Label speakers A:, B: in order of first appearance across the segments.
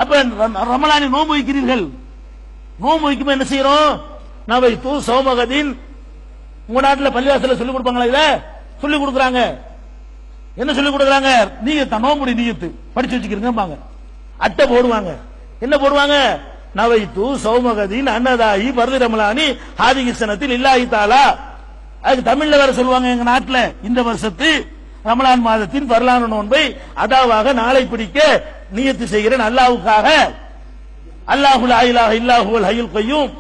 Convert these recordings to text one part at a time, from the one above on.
A: அப்ப ரமலானை நோன்பு வைக்கிறீர்கள். நோன்பு வைக்கும் என்ன செய்யறோம்? நவைத்து சௌமகதீன். உங்க நாட்டில் பள்ளிவாசல சொல்லிக் கொடுப்பாங்களா? இத சொல்லிக் கொடுக்குறாங்க. என்ன சொல்லிக் கொடுக்குறாங்க? நீயத்தா, நோம்புடி நீயத்து படிச்சு வச்சுக்கிறீங்க. அட்டை போடுவாங்க. என்ன போடுவாங்க? நவைத்து சௌமகதீன் அன்னதாயி பர்தி ரமலானி ஹாதிகி சனத்தில் இல்லாஹி தஆலா. அதுக்கு தமிழ்ல வேற சொல்லுவாங்க. எங்க நாட்டில் இந்த வருஷத்து ரமலான் மாதத்தின் பரலான நோன்பை அதாவாக நாளை பிடிக்க நியத்து செய்கிறேன் அல்லாஹ்வுக்காக. அல்லாஹு லா இலாஹ இல்லா ஹுவல் ஹய்யுல் கய்யூம்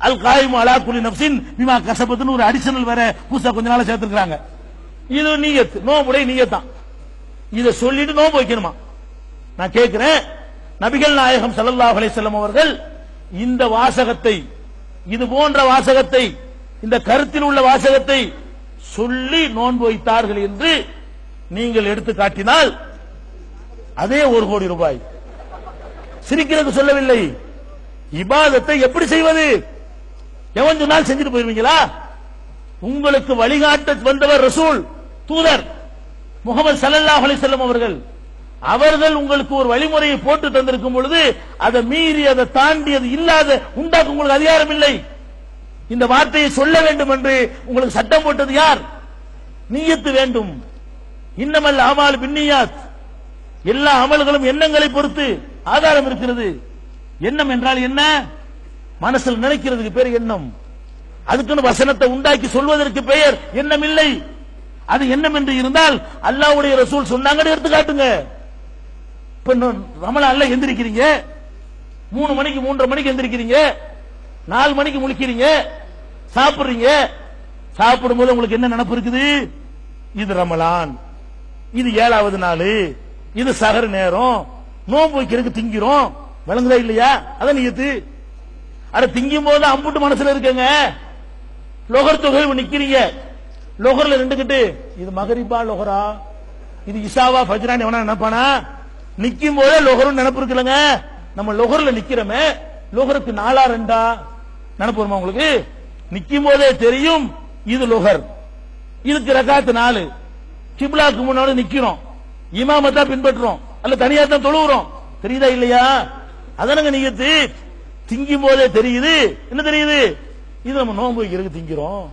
A: அல் காயிமு அலா குல்லி நஃப்ஸின் பிமா கஸபத்னு ஒரு அடிஷனல் வேற புதுசா கொஞ்ச நாளா சேர்த்திருக்காங்க. இது நியத், நோம்புடைய நியத்தான். இத சொல்லிட்டு நோன்பு வைக்கணுமா? நான் கேட்கிறேன், நபிகள் நாயகம் ஸல்லல்லாஹு அலைஹி வஸல்லம் அவர்கள் இந்த வாசகத்தை, இது போன்ற வாசகத்தை, இந்த கருத்தில் உள்ள வாசகத்தை சொல்லி நோன்பு வைத்தார்கள் என்று நீங்கள் எடுத்து காட்டினால் அதே 1 கோடி ரூபாய். சிரிக்கிறதுக்கு சொல்லவில்லை. இபாதத்தை எப்படி செய்வது? எவன் சொன்னால் செஞ்சுட்டு போயிருவீங்களா? உங்களுக்கு வழிகாட்ட வந்தவர் ரசூல், தூதர் முகமது ஸல்லல்லாஹு அலைஹி வஸல்லம் அவர்கள். அவர்கள் உங்களுக்கு ஒரு வழிமுறையை போட்டு தந்திருக்கும் பொழுது அதை மீறி, அதை தாண்டி, அது இல்லாத உண்டாக்க உங்களுக்கு அதிகாரம் இல்லை. இந்த வார்த்தையை சொல்ல வேண்டும் என்று உங்களுக்கு சட்டம் போட்டது யார்? நியத்து வேண்டும். இன்னமல் அமால் பின்னியாத். எல்லா அமல்களும் எண்ணங்களை பொறுத்து ஆதாரம் இருக்கிறது. எண்ணம் என்றால் என்ன? மனசில் நினைக்கிறதுக்கு பேர் எண்ணம். அதுக்குன்னு வசனத்தை உண்டாக்கி சொல்வதற்கு பெயர் எண்ணம் இல்லை. அது எண்ணம் என்று இருந்தால் அல்லாஹ்வுடைய ரசூல் சொன்னாங்கன்னு எடுத்து காட்டுங்க. இப்ப ரமலான்ல எந்திரிக்கிறீங்க, 3 மணிக்கு 3:30 மணிக்கு எந்திரிக்கிறீங்க, 4 மணிக்கு முழிக்கிறீங்க, சாப்பிடுறீங்க. சாப்பிடும் போது உங்களுக்கு என்ன நினைப்பு இருக்குது? இது ரமலான், இது 7வது நாள், இது சஹர் நேரம், நோன்பு வைக்கிறதுக்கு திங்கிறோம். விளங்குதா இல்லையா? அதான் நியத்து. அட திங்கும் போது அம்புட்டு மனசுல இருக்குங்க. லொஹர் தொகை நிக்கிறீங்க, லொஹர்ல நின்றுகிட்டு இது மகரிபா லொஹரா, இது இசாவா ஃபஜ்ரான்னு எவனா நினைப்பானா? நிக்கும் போதே லொஹரும் நினைப்பு இருக்குல்லங்க. நம்ம லொஹர்ல நிக்கிறோமே, லொஹருக்கு 4ஆ 2ஆ நினைப்பு வருமா உங்களுக்கு? நிக்கும் போதே தெரியும் இது லொஹர், இதுக்கு ரகாத் 4. கிப்லாக்கு முன்னாடி நிக்கிறோம், இமாமத்தா பின்பற்றுறோம், அல்ல தனியா தான் தொழுகிறோம். தெரியுதா இல்லையா? அதனங்க நியத்து. திங்கும் போதே தெரியுது. என்ன தெரியுது? இது நம்ம நோன்பு வைக்கிறதுக்கு திங்கிறோம்.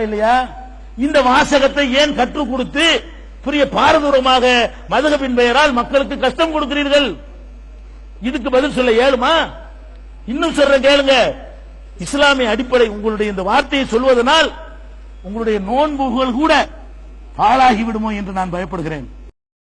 A: இல்லையா? இந்த வாசகத்தை ஏன் கற்றுக் கொடுத்து புரிய பாரதூரமாக மதுஹபின் பெயரால் மக்களுக்கு கஷ்டம் கொடுக்கிறீர்கள்? இதுக்கு பதில் சொல்ல ஏழுமா? இன்னும் சொல்ற கேளுங்க. இஸ்லாமிய அடிப்படை உங்களுடைய இந்த வார்த்தையை சொல்வதனால் உங்களுடைய நோன்புகள் கூட பாழாகி விடுமோ என்று நான் பயப்படுகிறேன்.